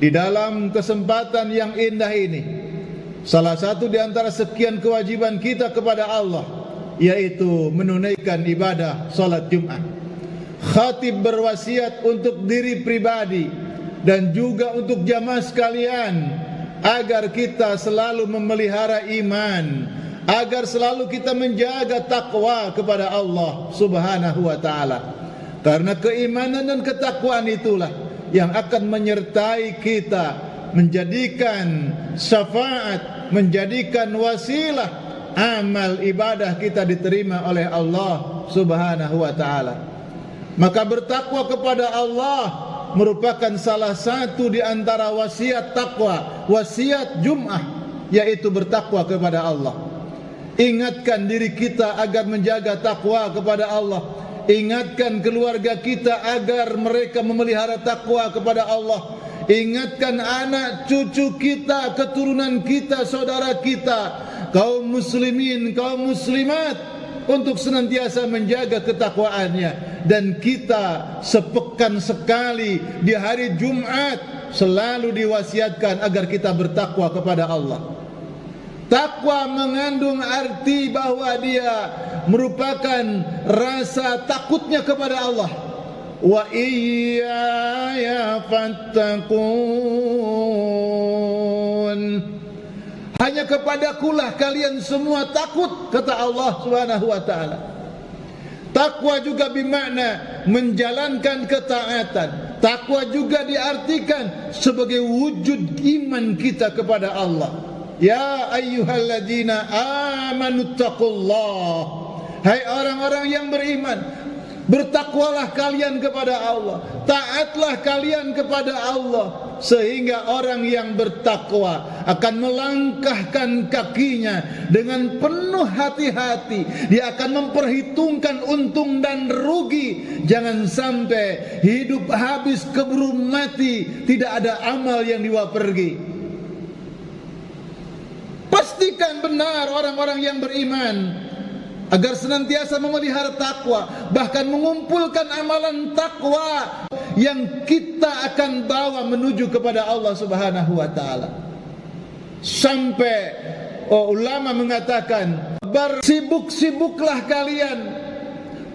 Di dalam kesempatan yang indah ini, salah satu di antara sekian kewajiban kita kepada Allah, yaitu menunaikan ibadah salat Jumat. Khatib berwasiat untuk diri pribadi dan juga untuk jamaah sekalian, agar kita selalu memelihara iman, agar selalu kita menjaga takwa kepada Allah Subhanahu wa ta'ala. Karena keimanan dan ketakwaan itulah yang akan menyertai kita, menjadikan syafaat, menjadikan wasilah amal ibadah kita diterima oleh Allah Subhanahu wa ta'ala. Maka bertakwa kepada Allah merupakan salah satu di antara wasiat takwa, wasiat Jum'ah, yaitu bertakwa kepada Allah. Ingatkan diri kita agar menjaga takwa kepada Allah. Ingatkan keluarga kita agar mereka memelihara takwa kepada Allah. Ingatkan anak cucu kita, keturunan kita, saudara kita, kaum muslimin, kaum muslimat, untuk senantiasa menjaga ketakwaannya. Dan kita sepekan sekali di hari Jumat selalu diwasiatkan agar kita bertakwa kepada Allah. Takwa mengandung arti bahwa dia merupakan rasa takutnya kepada Allah. Wa iyaya fattaqun. Hanya kepadakulah kalian semua takut, kata Allah Subhanahu wa ta'ala. Takwa juga bermakna menjalankan ketaatan. Takwa juga diartikan sebagai wujud iman kita kepada Allah. Ya ayyuhalladzina amanu taqullah. Hai orang-orang yang beriman, bertakwalah kalian kepada Allah, taatlah kalian kepada Allah, sehingga orang yang bertakwa akan melangkahkan kakinya dengan penuh hati-hati. Dia akan memperhitungkan untung dan rugi. Jangan sampai hidup habis keburu mati, tidak ada amal yang dibawa pergi. Pastikan benar orang-orang yang beriman agar senantiasa memelihara takwa, bahkan mengumpulkan amalan takwa yang kita akan bawa menuju kepada Allah Subhanahu wa ta'ala. Sampai ulama mengatakan, bersibuk-sibuklah kalian,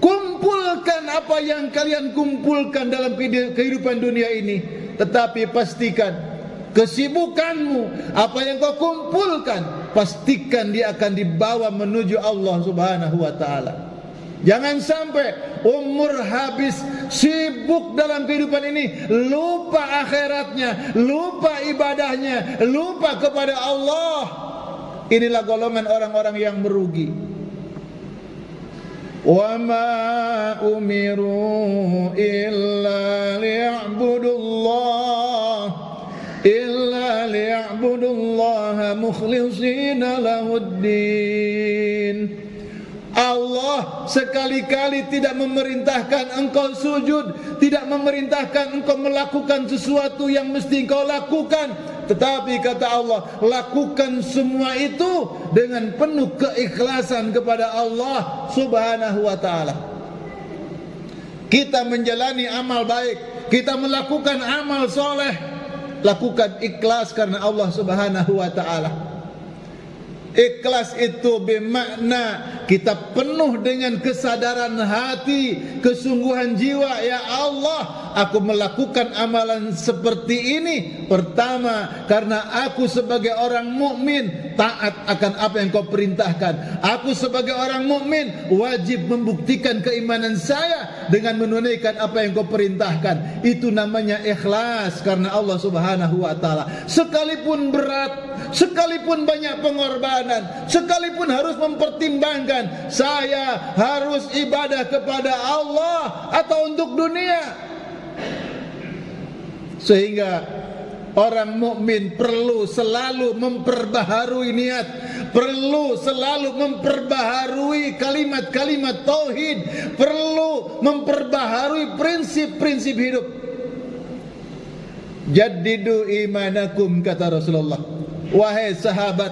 kumpulkan apa yang kalian kumpulkan dalam kehidupan dunia ini, tetapi pastikan kesibukanmu, apa yang kau kumpulkan, pastikan dia akan dibawa menuju Allah Subhanahu wa ta'ala. Jangan sampai umur habis sibuk dalam kehidupan ini, lupa akhiratnya, lupa ibadahnya, lupa kepada Allah. Inilah golongan orang-orang yang merugi. Wa ma umiru illa liya'budullah illa liya'budullaha mukhlishina lahuddin. Allah sekali-kali tidak memerintahkan engkau sujud, tidak memerintahkan engkau melakukan sesuatu yang mesti engkau lakukan, tetapi kata Allah, lakukan semua itu dengan penuh keikhlasan kepada Allah Subhanahu wa ta'ala. Kita menjalani amal baik, kita melakukan amal soleh, lakukan ikhlas karena Allah Subhanahu wa ta'ala. Ikhlas itu bermakna kita penuh dengan kesadaran hati, kesungguhan jiwa. Ya Allah, aku melakukan amalan seperti ini pertama karena aku sebagai orang mukmin taat akan apa yang kau perintahkan. Aku sebagai orang mukmin wajib membuktikan keimanan saya dengan menunaikan apa yang kau perintahkan. Itu namanya ikhlas karena Allah Subhanahu wa ta'ala. Sekalipun berat, sekalipun banyak pengorbanan, sekalipun harus mempertimbangkan saya harus ibadah kepada Allah atau untuk dunia. Sehingga orang mukmin perlu selalu memperbaharui niat, perlu selalu memperbaharui kalimat-kalimat tauhid, perlu memperbaharui prinsip-prinsip hidup. Jaddidu imanakum, kata Rasulullah. Wahai sahabat,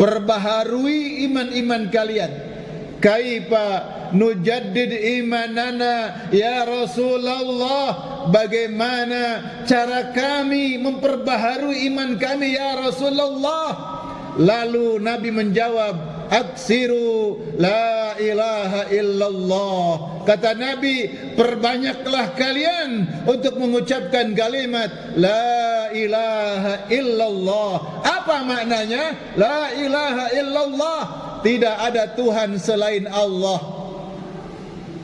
perbaharui iman-iman kalian. Kaifa nujaddid imanana ya Rasulullah, bagaimana cara kami memperbaharui iman kami ya Rasulullah? Lalu Nabi menjawab, aksiru la ilaha illallah. Kata Nabi, perbanyaklah kalian untuk mengucapkan kalimat la ilaha illallah. Apa maknanya? La ilaha illallah, tidak ada Tuhan selain Allah.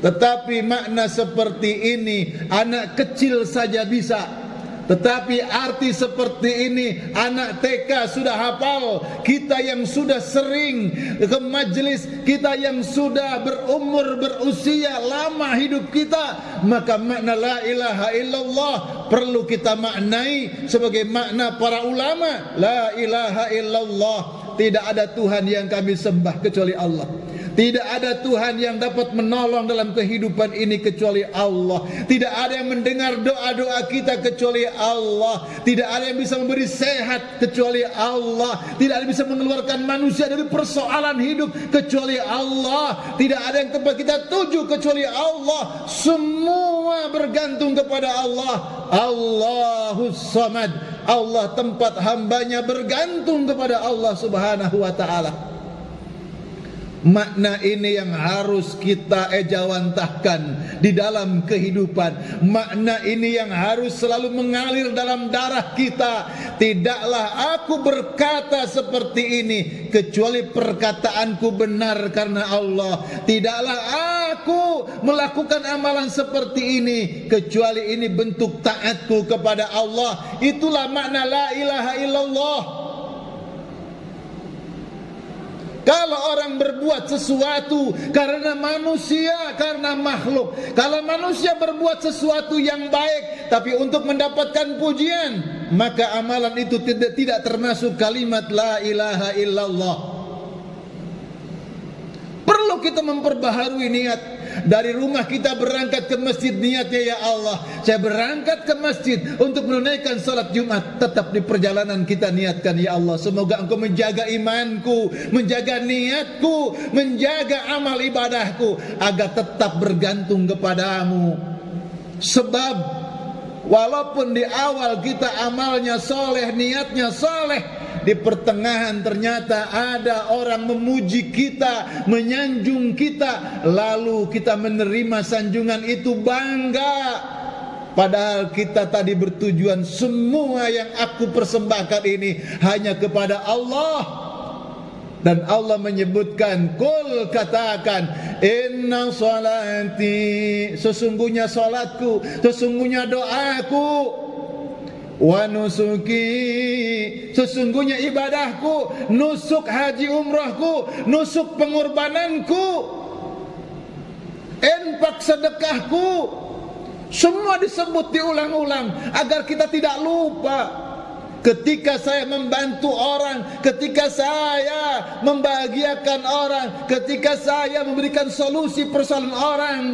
Tetapi makna seperti ini anak kecil saja bisa. Tetapi arti seperti ini anak TK sudah hafal. Kita yang sudah sering ke majelis, kita yang sudah berumur berusia lama hidup kita, maka makna la ilaha illallah perlu kita maknai sebagai makna para ulama. La ilaha illallah, tidak ada Tuhan yang kami sembah kecuali Allah. Tidak ada Tuhan yang dapat menolong dalam kehidupan ini kecuali Allah. Tidak ada yang mendengar doa-doa kita kecuali Allah. Tidak ada yang bisa memberi sehat kecuali Allah. Tidak ada yang bisa mengeluarkan manusia dari persoalan hidup kecuali Allah. Tidak ada yang tempat kita tuju kecuali Allah. Semua bergantung kepada Allah. Allahus Samad. Allah tempat hambanya bergantung kepada Allah Subhanahu wa ta'ala. Makna ini yang harus kita ejawantahkan di dalam kehidupan. Makna ini yang harus selalu mengalir dalam darah kita. Tidaklah aku berkata seperti ini kecuali perkataanku benar karena Allah. Tidaklah aku melakukan amalan seperti ini kecuali ini bentuk taatku kepada Allah. Itulah makna la ilaha illallah. Kalau orang berbuat sesuatu karena manusia, karena makhluk, kalau manusia berbuat sesuatu yang baik tapi untuk mendapatkan pujian, maka amalan itu tidak termasuk kalimat la ilaha illallah. Perlu kita memperbaharui niat. Dari rumah kita berangkat ke masjid, niatnya ya Allah, saya berangkat ke masjid untuk menunaikan salat Jumat. Tetap di perjalanan kita niatkan, ya Allah, semoga Engkau menjaga imanku, menjaga niatku, menjaga amal ibadahku agar tetap bergantung kepadamu. Sebab walaupun di awal kita amalnya soleh, niatnya soleh, di pertengahan ternyata ada orang memuji kita, menyanjung kita, lalu kita menerima sanjungan itu bangga. Padahal kita tadi bertujuan semua yang aku persembahkan ini hanya kepada Allah. Dan Allah menyebutkan, kul, katakan, inna salati, sesungguhnya salatku, sesungguhnya doaku, wa nusuki, sesungguhnya ibadahku, nusuk haji umrahku, nusuk pengorbananku, infak sedekahku, semua disebut diulang-ulang agar kita tidak lupa. Ketika saya membantu orang, ketika saya membahagiakan orang, ketika saya memberikan solusi persoalan orang,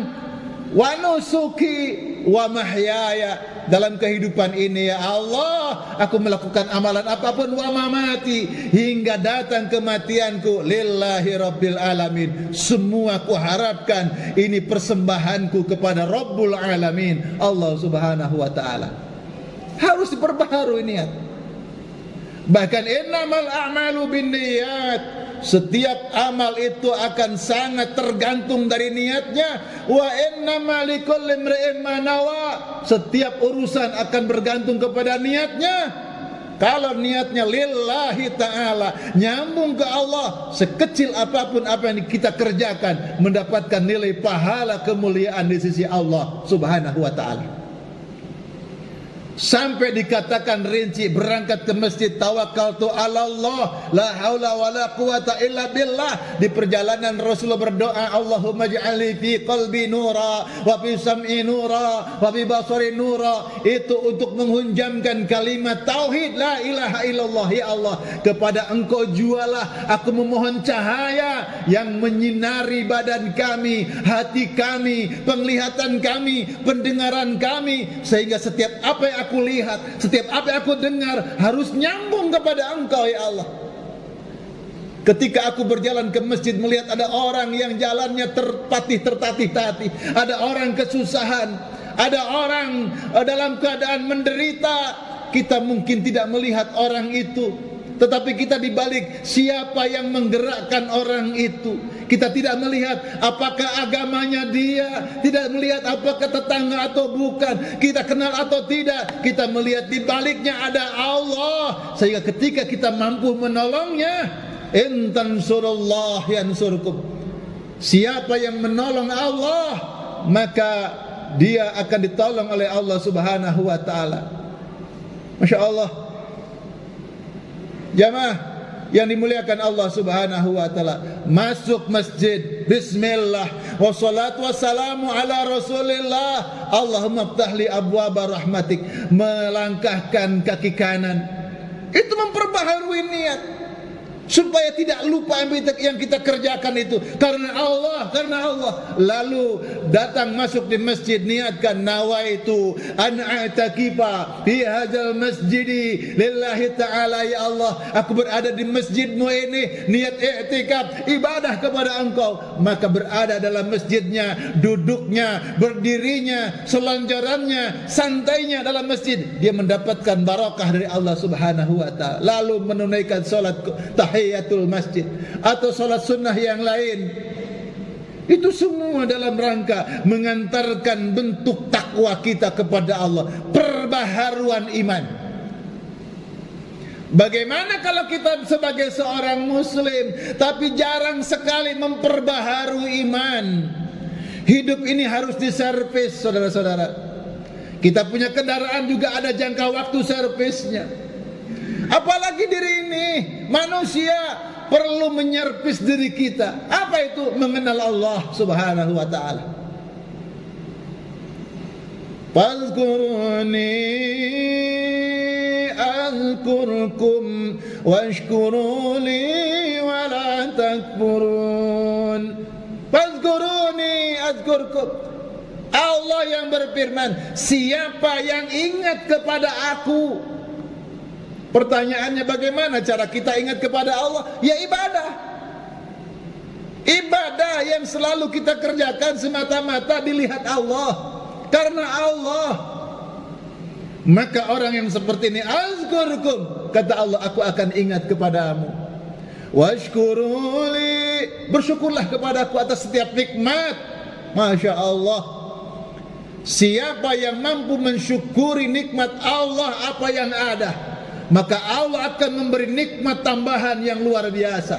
wa nusuki wa mahyaya, dalam kehidupan ini ya Allah, aku melakukan amalan apapun, wa mamati, hingga datang kematianku, lillahi rabbil alamin, semua ku harapkan ini persembahanku kepada Rabbul alamin, Allah subhanahu wa ta'ala. Harus diperbaharui niat. Bahkan innamal a'malu binniyat, setiap amal itu akan sangat tergantung dari niatnya. Wa innamal likulli imri'in ma nawa, setiap urusan akan bergantung kepada niatnya. Kalau niatnya lillahi ta'ala, nyambung ke Allah, sekecil apapun apa yang kita kerjakan mendapatkan nilai pahala kemuliaan di sisi Allah subhanahu wa ta'ala. Sampai dikatakan rinci, berangkat ke masjid, tawakkaltu ala Allah, la haula wa la quwata illa billah. Di perjalanan Rasulullah berdoa, Allahumma ij'alni fi qalbi nura, wa fi sam'i nura, wa fi basari nura. Itu untuk menghunjamkan kalimat tauhid la ilaha illallah. Ya Allah, kepada Engkau jualah aku memohon cahaya yang menyinari badan kami, hati kami, penglihatan kami, pendengaran kami, sehingga setiap apa yang aku lihat, setiap apa yang aku dengar harus nyambung kepada Engkau ya Allah. Ketika aku berjalan ke masjid melihat ada orang yang jalannya tertatih-tatih, ada orang kesusahan, ada orang dalam keadaan menderita, kita mungkin tidak melihat orang itu, tetapi kita dibalik siapa yang menggerakkan orang itu. Kita tidak melihat apakah agamanya dia, tidak melihat apakah tetangga atau bukan, kita kenal atau tidak. Kita melihat dibaliknya ada Allah, sehingga ketika kita mampu menolongnya, in tansurullah yansurkum. Siapa yang menolong Allah, maka dia akan ditolong oleh Allah Subhanahu wa taala. Masya Allah. Jamaah yang dimuliakan Allah Subhanahu wa taala, masuk masjid bismillah wassalatu wassalamu ala Rasulillah, Allahumma ftahli abwaaba rahmatik, melangkahkan kaki kanan, itu memperbaharui niat supaya tidak lupa yang kita kerjakan itu karena Allah, lalu datang masuk di masjid, niatkan nawaitu an a'takifa fi hadzal masjidi lillahi ta'ala, ya Allah aku berada di masjidmu ini niat i'tikaf ibadah kepada Engkau, maka berada dalam masjidnya, duduknya, berdirinya, selonjorannya, santainya dalam masjid, dia mendapatkan barakah dari Allah Subhanahu wa taala. Lalu menunaikan salat tahiyatul masjid atau salat sunnah yang lain, itu semua dalam rangka mengantarkan bentuk takwa kita kepada Allah, perbaharuan iman. Bagaimana kalau kita sebagai seorang muslim tapi jarang sekali memperbaharui iman? Hidup ini harus diservis, saudara-saudara. Kita punya kendaraan juga ada jangka waktu servisnya. Apalagi diri ini, manusia perlu menyervis diri kita. Apa itu? Mengenal Allah Subhanahu wa taala. Fazkuruni azkurkum washkuruli wa la takfurun. Fazkuruni azkurkum. Allah yang berfirman, siapa yang ingat kepada aku. Pertanyaannya, bagaimana cara kita ingat kepada Allah? Ya ibadah. Ibadah yang selalu kita kerjakan semata-mata dilihat Allah, karena Allah. Maka orang yang seperti ini, azkurkum, kata Allah, aku akan ingat kepadamu. Washkuruli, bersyukurlah kepadaku atas setiap nikmat. Masya Allah. Siapa yang mampu mensyukuri nikmat Allah apa yang ada, maka Allah akan memberi nikmat tambahan yang luar biasa.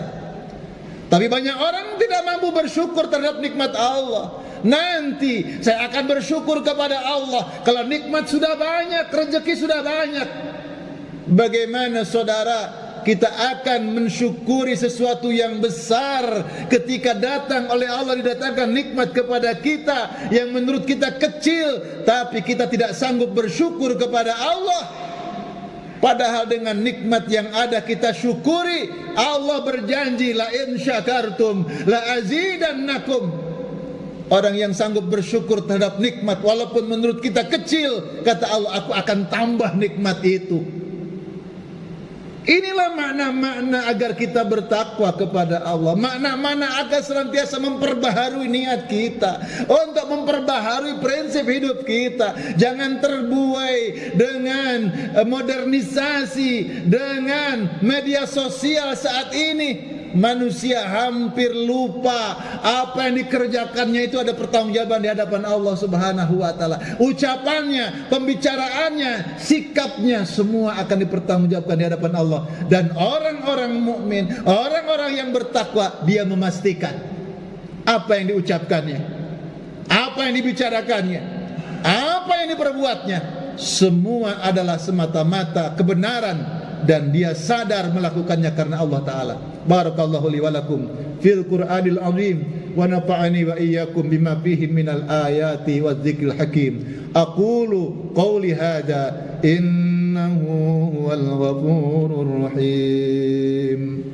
Tapi banyak orang tidak mampu bersyukur terhadap nikmat Allah. Nanti saya akan bersyukur kepada Allah kalau nikmat sudah banyak, rezeki sudah banyak. Bagaimana saudara kita akan mensyukuri sesuatu yang besar ketika datang oleh Allah, didatangkan nikmat kepada kita yang menurut kita kecil, tapi kita tidak sanggup bersyukur kepada Allah. Padahal dengan nikmat yang ada kita syukuri. Allah berjanji, la in syakartum la azidannakum. Orang yang sanggup bersyukur terhadap nikmat walaupun menurut kita kecil, kata Allah, aku akan tambah nikmat itu. Inilah makna-makna agar kita bertakwa kepada Allah. Makna-makna agar senantiasa memperbaharui niat kita, untuk memperbaharui prinsip hidup kita. Jangan terbuai dengan modernisasi, dengan media sosial saat ini. Manusia hampir lupa apa yang dikerjakannya itu ada pertanggungjawaban di hadapan Allah Subhanahu wa taala. Ucapannya, pembicaraannya, sikapnya semua akan dipertanggungjawabkan di hadapan Allah. Dan orang-orang mukmin, orang-orang yang bertakwa, dia memastikan apa yang diucapkannya, apa yang dibicarakannya, apa yang diperbuatnya, semua adalah semata-mata kebenaran, dan dia sadar melakukannya karena Allah Ta'ala. Barakallahu li wa lakum fil Qur'anil azim wa nafa'ani wa iyyakum bima fihi minal ayati wa dzikril hakim. Aqulu qawli hadza innahu huwal ghafurur rahim.